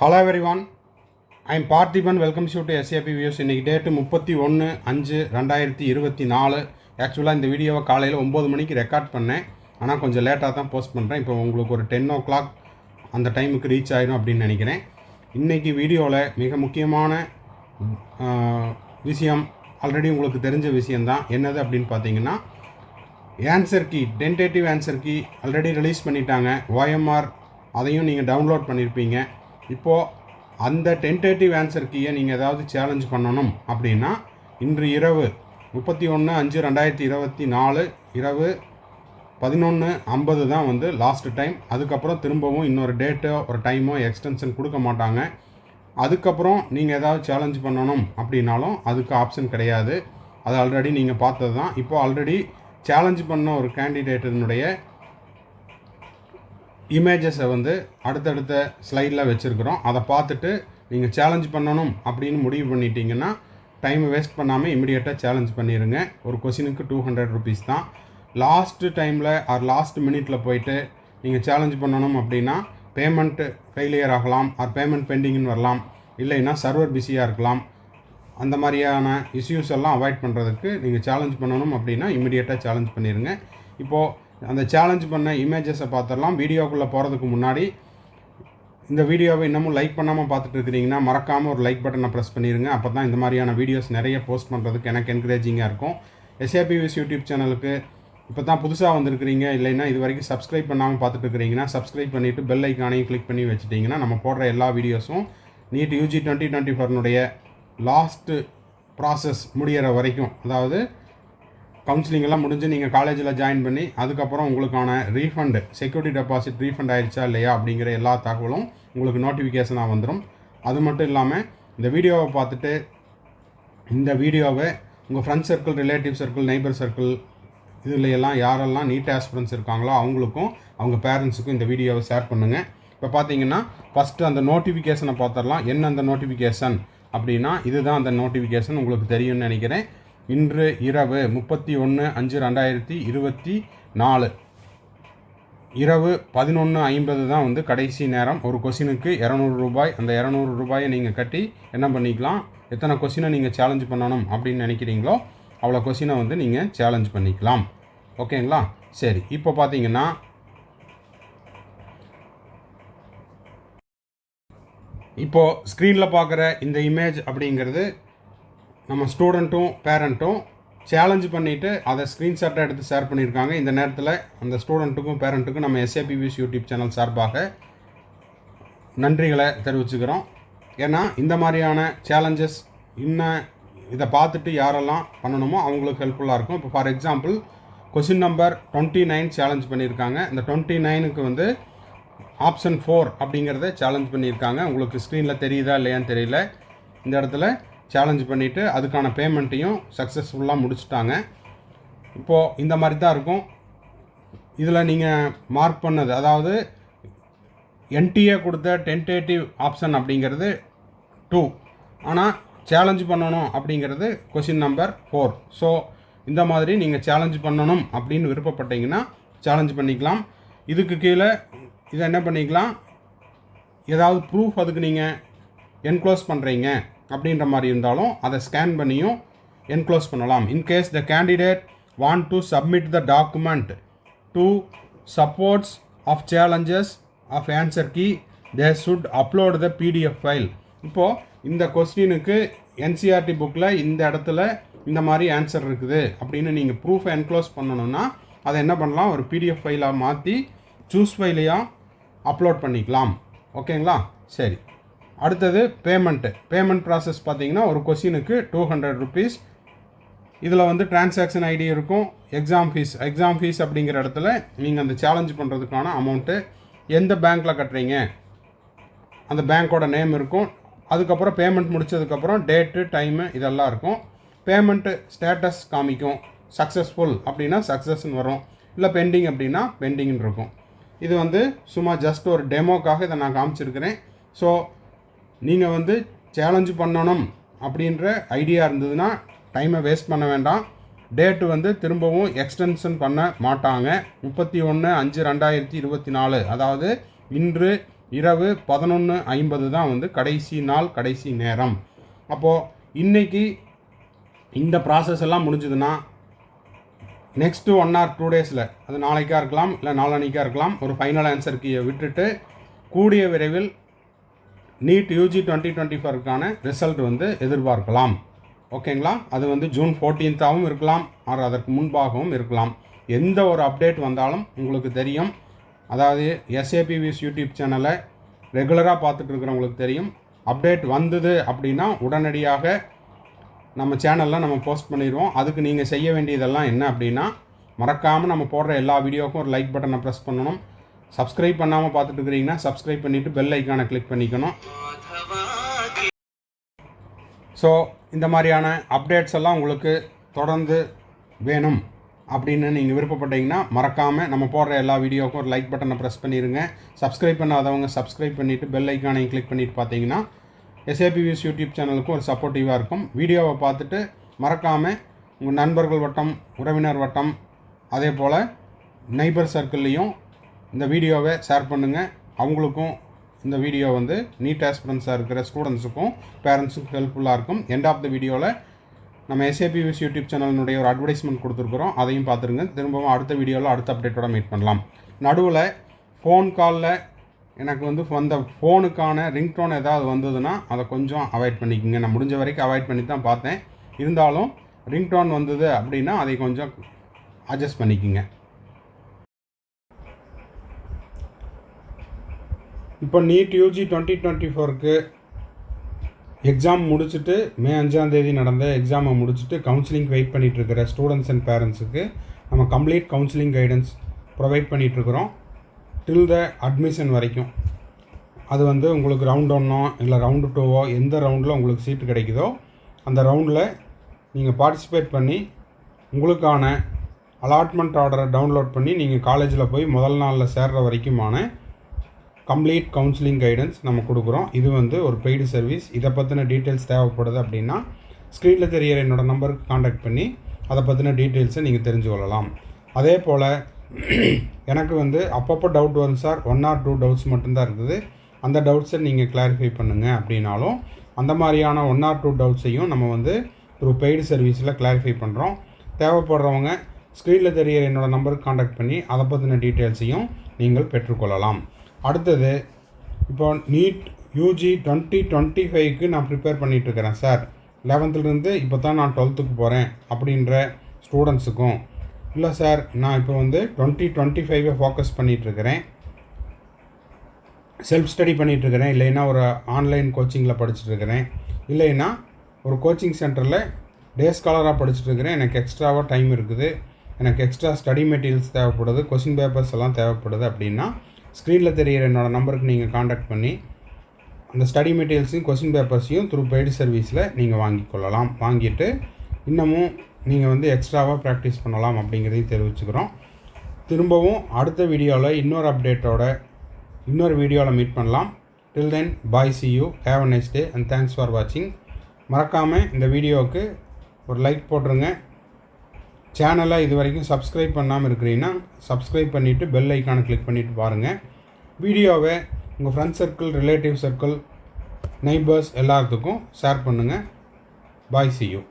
Hello everyone, I am Parthiban. Welcome you to SAP Views. இன்னைக்கு date 31/5/2024. ஆக்சுவலாக இந்த வீடியோவை காலையில் 9 மணிக்கு ரெக்கார்ட் பண்ணேன், ஆனால் கொஞ்சம் லேட்டாக தான் போஸ்ட் பண்ணுறேன். இப்போ உங்களுக்கு ஒரு 10 o'clock அந்த டைமுக்கு ரீச் ஆயிடும் அப்படின்னு நினைக்கிறேன். இன்றைக்கி வீடியோவில் மிக முக்கியமான விஷயம், ஆல்ரெடி உங்களுக்கு தெரிஞ்ச விஷயந்தான். என்னது அப்படின்னு பார்த்தீங்கன்னா, answer key, tentative answer key already release பண்ணிட்டாங்க. OMR அதையும் நீங்கள் டவுன்லோட் பண்ணியிருப்பீங்க. இப்போது அந்த டென்டேட்டிவ் ஆன்சர் கீயை நீங்கள் ஏதாவது சேலஞ்ச் பண்ணணும் அப்படின்னா, இன்று இரவு 31/5/2024 இரவு 11:50 தான் வந்து லாஸ்ட் டைம். அதுக்கப்புறம் திரும்பவும் இன்னொரு டேட்டோ ஒரு டைமோ எக்ஸ்டென்ஷன் கொடுக்க மாட்டாங்க. அதுக்கப்புறம் நீங்கள் ஏதாவது சேலஞ்ச் பண்ணணும் அப்படின்னாலும் அதுக்கு ஆப்ஷன் கிடையாது. அது ஆல்ரெடி நீங்கள் பார்த்தது தான். இப்போது ஆல்ரெடி சேலஞ்ச் பண்ண ஒரு கேண்டிடேட்டினுடைய இமேஜஸை வந்து அடுத்தடுத்த ஸ்லைடில் வச்சுருக்குறோம். அதை பார்த்துட்டு நீங்கள் சேலஞ்ச் பண்ணணும் அப்படின்னு முடிவு பண்ணிட்டீங்கன்னா டைமை வேஸ்ட் பண்ணாமல் இமிடியேட்டாக சேலஞ்ச் பண்ணிடுங்க. ஒரு கொஷினுக்கு 200 rupees தான். லாஸ்ட்டு டைமில் ஆர் லாஸ்ட் மினிட்டில் போயிட்டு நீங்கள் சேலஞ்ச் பண்ணணும் அப்படின்னா பேமெண்ட்டு ஃபெயிலியர் ஆகலாம், ஆர் பேமெண்ட் பெண்டிங்னு வரலாம், இல்லைன்னா சர்வர் பிஸியாக இருக்கலாம். அந்த மாதிரியான இஷ்யூஸ் எல்லாம் அவாய்ட் பண்ணுறதுக்கு நீங்கள் சேலஞ்ச் பண்ணணும் அப்படின்னா இமிடியேட்டாக சேலஞ்ச் பண்ணிடுங்க. இப்போது அந்த சேலஞ்ச் பண்ண இமேஜஸை பார்த்துடலாம். வீடியோக்குள்ளே போகிறதுக்கு முன்னாடி இந்த வீடியோவை இன்னமும் லைக் பண்ணாமல் பார்த்துட்டு இருக்கிறீங்கன்னா மறக்காமல் ஒரு லைக் பட்டனை ப்ரெஸ் பண்ணிடுங்க. அப்போ தான் இந்த மாதிரியான வீடியோஸ் நிறைய போஸ்ட் பண்ணுறதுக்கு எனக்கு என்கரேஜிங்காக இருக்கும். SAP Views யூடியூப் சேனலுக்கு இப்போ தான் புதுசாக வந்திருக்கிறீங்க, இல்லைன்னா இது வரைக்கும் சப்ஸ்கிரைப் பண்ணாமல் பார்த்துட்டு இருக்கிறீங்கன்னா சப்ஸ்கிரைப் பண்ணிவிட்டு பெல் ஐக்கானையும் கிளிக் பண்ணி வச்சுட்டிங்கன்னா நம்ம போடுற எல்லா வீடியோஸும் நீட் UG 2024 லாஸ்ட்டு ப்ராசஸ் முடிகிற வரைக்கும், அதாவது கவுன்சிலிங் எல்லாம் முடிஞ்சு நீங்கள் காலேஜில் ஜாயின் பண்ணி அதுக்கப்புறம் உங்களுக்கான ரீஃபண்டு, செக்யூரிட்டி டெபாசிட் ரீஃபண்ட் ஆகிடுச்சா இல்லையா அப்படிங்கிற எல்லா தகவலும் உங்களுக்கு நோட்டிஃபிகேஷனாக வந்துடும். அது மட்டும் இல்லாமல் இந்த வீடியோவை பார்த்துட்டு இந்த வீடியோவை உங்கள் friends circle, relative circle, neighbour circle இதில் எல்லாம் யாரெல்லாம் நீட் ஆஸ்பிரன்ஸ் இருக்காங்களோ அவங்களுக்கும் அவங்க பேரண்ட்ஸுக்கும் இந்த வீடியோவை ஷேர் பண்ணுங்கள். இப்போ பார்த்தீங்கன்னா ஃபஸ்ட்டு அந்த நோட்டிஃபிகேஷனை பார்த்துடலாம். என்ன அந்த நோட்டிஃபிகேஷன் அப்படின்னா, இதுதான் அந்த நோட்டிஃபிகேஷன். உங்களுக்கு தெரியும்னு நினைக்கிறேன். இன்று இரவு 31/5/2024 இரவு 11:50 தான் வந்து கடைசி நேரம். ஒரு கொஷினுக்கு 200 ரூபாய். அந்த 200 ரூபாயை நீங்கள் கட்டி என்ன பண்ணிக்கலாம், எத்தனை கொஷினை நீங்கள் சேலஞ்ச் பண்ணணும் அப்படின்னு நினைக்கிறீங்களோ அவ்வளோ கொஷினை வந்து நீங்கள் சேலஞ்ச் பண்ணிக்கலாம். ஓகேங்களா? சரி, இப்போ பார்த்தீங்கன்னா இப்போது ஸ்க்ரீனில் பார்க்குற இந்த இமேஜ் அப்படிங்கிறது நம்ம ஸ்டூடெண்ட்டும் பேரண்ட்டும் சேலஞ்ச் பண்ணிவிட்டு அதை ஸ்க்ரீன்ஷாட்டை எடுத்து ஷேர் பண்ணியிருக்காங்க. இந்த நேரத்தில் அந்த ஸ்டூடெண்ட்டுக்கும் பேரண்ட்டுக்கும் நம்ம SAP Views யூடியூப் சேனல் சார்பாக நன்றிகளை தெரிவிச்சுக்கிறோம். ஏன்னா இந்த மாதிரியான சேலஞ்சஸ் இன்னும் இதை பார்த்துட்டு யாரெல்லாம் பண்ணணுமோ அவங்களுக்கு ஹெல்ப்ஃபுல்லாக இருக்கும். இப்போ for example question number 29 challenge பண்ணியிருக்காங்க. இந்த 29க்கு வந்து ஆப்ஷன் 4 அப்படிங்கிறத சேலஞ்ச் பண்ணியிருக்காங்க. உங்களுக்கு ஸ்க்ரீனில் தெரியுதா இல்லையான்னு தெரியல. இந்த இடத்துல சேலஞ்ச் பண்ணிவிட்டு அதுக்கான பேமெண்ட்டையும் சக்ஸஸ்ஃபுல்லாக முடிச்சுட்டாங்க. இப்போது இந்த மாதிரி தான் இருக்கும். இதில் நீங்கள் மார்க் பண்ணது, அதாவது NTA கொடுத்த டென்டேட்டிவ் ஆப்ஷன் அப்படிங்கிறது 2, ஆனால் சேலஞ்ச் பண்ணணும் அப்படிங்கிறது கொஷின் நம்பர் 4. ஸோ இந்த மாதிரி நீங்கள் சேலஞ்ச் பண்ணணும் அப்படின்னு விருப்பப்பட்டீங்கன்னா சேலஞ்ச் பண்ணிக்கலாம். இதுக்கு கீழே இதை என்ன பண்ணிக்கலாம், ஏதாவது ப்ரூஃப் அதுக்கு நீங்கள் என்க்ளோஸ் பண்ணுறீங்க அப்படின்ற மாதிரி இருந்தாலும் அதை ஸ்கேன் பண்ணியும் என்க்ளோஸ் பண்ணலாம். In case the candidate want to submit the document to supports of challenges of answer key they should upload the PDF file. இப்போது இந்த கொஸ்டினுக்கு NCERT புக்கில் இந்த இடத்துல இந்த மாதிரி ஆன்சர் இருக்குது அப்படின்னு நீங்கள் ப்ரூஃபை என்க்ளோஸ் பண்ணணுன்னா அதை என்ன பண்ணலாம், ஒரு PDF ஃபைலாக மாற்றி சூஸ் ஃபைலையாக அப்லோட் பண்ணிக்கலாம். ஓகேங்களா? சரி, அடுத்தது பேமெண்ட் ப்ராசஸ் பார்த்தீங்கன்னா ஒரு கொஷினுக்கு 200 rupees. இதில் வந்து டிரான்சாக்ஷன் ஐடி இருக்கும், எக்ஸாம் ஃபீஸ் அப்படிங்கிற இடத்துல நீங்கள் அந்த சேலஞ்ச் பண்ணுறதுக்கான அமௌண்ட்டு எந்த பேங்க்கில் கட்டுறீங்க அந்த பேங்க்கோட நேம் இருக்கும். அதுக்கப்புறம் பேமெண்ட் முடித்ததுக்கப்புறம் டேட்டு, டைமு இதெல்லாம் இருக்கும். பேமெண்ட்டு ஸ்டேட்டஸ் காமிக்கும். சக்ஸஸ்ஃபுல் அப்படின்னா சக்ஸஸ்ன்னு வரும், இல்லை பெண்டிங் அப்படின்னா பெண்டிங்னு இருக்கும். இது வந்து சும்மா ஜஸ்ட் ஒரு டெமோக்காக இதை நான் காமிச்சிருக்கிறேன். ஸோ நீங்கள் வந்து சேலஞ்சு பண்ணணும் அப்படின்ற ஐடியா இருந்ததுன்னா டைமை வேஸ்ட் பண்ண வேண்டாம். டேட்டு வந்து திரும்பவும் எக்ஸ்டென்ஷன் பண்ண மாட்டாங்க. 31/5/2024, அதாவது இன்று இரவு 11:50 தான் வந்து கடைசி நாள், கடைசி நேரம். அப்போது இன்றைக்கி இந்த ப்ராசஸ் எல்லாம் முடிஞ்சதுன்னா நெக்ஸ்ட்டு 1 or 2 டேஸில், அது நாளைக்காக இருக்கலாம் இல்லை நாளான்னைக்காக இருக்கலாம், ஒரு ஃபைனல் ஆன்சர் கீயை விட்டுட்டு கூடிய விரைவில் நீட் யூஜி 2024க்கான ரிசல்ட் வந்து எதிர்பார்க்கலாம். ஓகேங்களா? அது வந்து ஜூன் 14th இருக்கலாம், ஆர் அதற்கு முன்பாகவும் இருக்கலாம். எந்த ஒரு அப்டேட் வந்தாலும் உங்களுக்கு தெரியும். அதாவது எஸ்ஏபிவிஎஸ் யூடியூப் சேனலை ரெகுலராக பார்த்துட்டு இருக்கிறவங்களுக்கு தெரியும். அப்டேட் வந்தது அப்படின்னா உடனடியாக நம்ம சேனலில் நம்ம போஸ்ட் பண்ணிடுவோம். அதுக்கு நீங்கள் செய்ய வேண்டியதெல்லாம் என்ன அப்படின்னா, மறக்காமல் நம்ம போடுற எல்லா வீடியோவுக்கும் ஒரு லைக் பட்டனை ப்ரெஸ் பண்ணணும். சப்ஸ்கிரைப் பண்ணாமல் பார்த்துட்டு இருக்கிறீங்கன்னா சப்ஸ்கிரைப் பண்ணிவிட்டு பெல் ஐக்கானை கிளிக் பண்ணிக்கணும். ஸோ இந்த மாதிரியான அப்டேட்ஸ் எல்லாம் உங்களுக்கு தொடர்ந்து வேணும் அப்படின்னு நீங்கள் விருப்பப்பட்டீங்கன்னா மறக்காமல் நம்ம போடுற எல்லா வீடியோவுக்கும் ஒரு லைக் பட்டனை ப்ரெஸ் பண்ணிடுங்க. சப்ஸ்கிரைப் பண்ணாதவங்க சப்ஸ்கிரைப் பண்ணிவிட்டு பெல் ஐக்கானையும் கிளிக் பண்ணிவிட்டு பார்த்தீங்கன்னா எஸ்ஏபிவிஎஸ் யூடியூப் சேனலுக்கும் ஒரு சப்போர்ட்டிவாக இருக்கும். வீடியோவை பார்த்துட்டு மறக்காமல் உங்கள் நண்பர்கள் வட்டம், உறவினர் வட்டம், அதே போல் நெய்பர் சர்க்கிள்லேயும் இந்த வீடியோவை ஷேர் பண்ணுங்கள். அவங்களுக்கும் இந்த வீடியோ வந்து நீட் ஆஸ்பிரன்ஸாக இருக்கிற ஸ்டூடெண்ட்ஸுக்கும் பேரண்ட்ஸுக்கும் ஹெல்ப்ஃபுல்லாக இருக்கும். எண்ட் ஆஃப் த வீடியோவில் நம்ம எஸ்ஏபிவிஎஸ் யூடியூப் சேனலினுடைய ஒரு அட்வர்டைஸ்மெண்ட் கொடுத்துருக்குறோம், அதையும் பார்த்துருங்க. திரும்பவும் அடுத்த வீடியோவில் அடுத்த அப்டேட்டோட மீட் பண்ணலாம். நடுவில் ஃபோன் காலில் எனக்கு வந்து அந்த ஃபோனுக்கான ரிங்டோன் ஏதாவது வந்ததுன்னா அதை கொஞ்சம் அவாய்ட் பண்ணிக்கோங்க. நான் முடிஞ்ச வரைக்கும் அவாய்ட் பண்ணி தான் பார்த்தேன். இருந்தாலும் ரிங்டோன் வந்தது அப்படின்னா அதை கொஞ்சம் அட்ஜஸ்ட் பண்ணிக்கோங்க. இப்போ நீட் யூஜி 2024க்கு எக்ஸாம் முடிச்சுட்டு மே 5 நடந்த எக்ஸாமை முடிச்சுட்டு கவுன்சிலிங் வெயிட் பண்ணிகிட்ருக்கிற ஸ்டூடெண்ட்ஸ் அண்ட் பேரண்ட்ஸுக்கு நம்ம கம்ப்ளீட் கவுன்சிலிங் கைடன்ஸ் ப்ரொவைட் பண்ணிகிட்ருக்குறோம் டில் த அட்மிஷன் வரைக்கும். அது வந்து உங்களுக்கு ரவுண்ட் 1 இல்லை ரவுண்டு 2 எந்த ரவுண்டில் உங்களுக்கு சீட்டு கிடைக்குதோ அந்த ரவுண்டில் நீங்கள் பார்ட்டிசிபேட் பண்ணி உங்களுக்கான அலாட்மெண்ட் ஆர்டரை டவுன்லோட் பண்ணி நீங்கள் காலேஜில் போய் முதல் நாளில் சேர்கிற வரைக்குமான கம்ப்ளீட் கவுன்சிலிங் கைடன்ஸ் நம்ம கொடுக்குறோம். இது வந்து ஒரு பெய்டு சர்வீஸ். இதை பற்றின டீட்டெயில்ஸ் தேவைப்படுது அப்படின்னா ஸ்க்ரீனில் தெரிகிற என்னோடய நம்பருக்கு காண்டாக்ட் பண்ணி அதை பற்றின டீட்டெயில்ஸை நீங்கள் தெரிஞ்சு கொள்ளலாம். அதே போல் எனக்கு வந்து அப்பப்போ டவுட் வரும் சார், 1 or 2 டவுட்ஸ் மட்டும்தான் இருக்குது, அந்த டவுட்ஸை நீங்கள் கிளாரிஃபை பண்ணுங்கள் அப்படின்னாலும் அந்த மாதிரியான 1 or 2 டவுட்ஸையும் நம்ம வந்து த்ரூ பெய்டு சர்வீஸில் கிளாரிஃபை பண்ணுறோம். தேவைப்படுறவங்க ஸ்க்ரீனில் தெரிகிற என்னோடய நம்பருக்கு காண்டாக்ட் பண்ணி அதை பற்றின டீட்டெயில்ஸையும் நீங்கள் பெற்றுக்கொள்ளலாம். அடுத்தது, இப்போ நீட் யூஜி 2025க்கு நான் ப்ரிப்பேர் பண்ணிகிட்ருக்கிறேன் சார், 11th இப்போ தான் நான் 12th போகிறேன் அப்படின்ற ஸ்டூடெண்ட்ஸுக்கும், இல்லை சார் நான் இப்போ வந்து 2025 ஃபோக்கஸ் பண்ணிகிட்ருக்கிறேன், செல்ஃப் ஸ்டடி பண்ணிகிட்ருக்கிறேன், இல்லைன்னா ஒரு ஆன்லைன் கோச்சிங்கில் படிச்சுட்ருக்கிறேன், இல்லைன்னா ஒரு கோச்சிங் சென்டரில் டே ஸ்காலராக படிச்சுட்ருக்கிறேன், எனக்கு எக்ஸ்ட்ராவாக டைம் இருக்குது, எனக்கு எக்ஸ்ட்ரா ஸ்டடி மெட்டீரியல்ஸ் தேவைப்படுது, கொஷின் பேப்பர்ஸ் எல்லாம் தேவைப்படுது அப்படின்னா ஸ்க்ரீனில் தெரிகிற என்னோடய நம்பருக்கு நீங்கள் காண்டாக்ட் பண்ணி அந்த ஸ்டடி மெட்டீரியல்ஸையும் கொஷின் பேப்பர்ஸையும் த்ரூ பெய்டு சர்வீஸில் நீங்கள் வாங்கிக்கொள்ளலாம். வாங்கிட்டு இன்னமும் நீங்கள் வந்து எக்ஸ்ட்ராவாக ப்ராக்டிஸ் பண்ணலாம் அப்படிங்கிறதையும் தெரிவிச்சுக்கிறோம். திரும்பவும் அடுத்த வீடியோவில் இன்னொரு அப்டேட்டோட இன்னொரு வீடியோவில் மீட் பண்ணலாம். டில் தென் பாய், see you, have a nice day and thanks for watching. மறக்காமல் இந்த வீடியோவுக்கு ஒரு லைக் போட்டுருங்க. சேனலை இது வரைக்கும் சப்ஸ்கிரைப் பண்ணாமல் இருக்கிறீங்கன்னா சப்ஸ்கிரைப் பண்ணிவிட்டு பெல் ஐக்கானை கிளிக் பண்ணிவிட்டு பாருங்கள். வீடியோவை உங்கள் friend circle, relative circle, neighbours எல்லாத்துக்கும் ஷேர் பண்ணுங்கள். பாய், see you.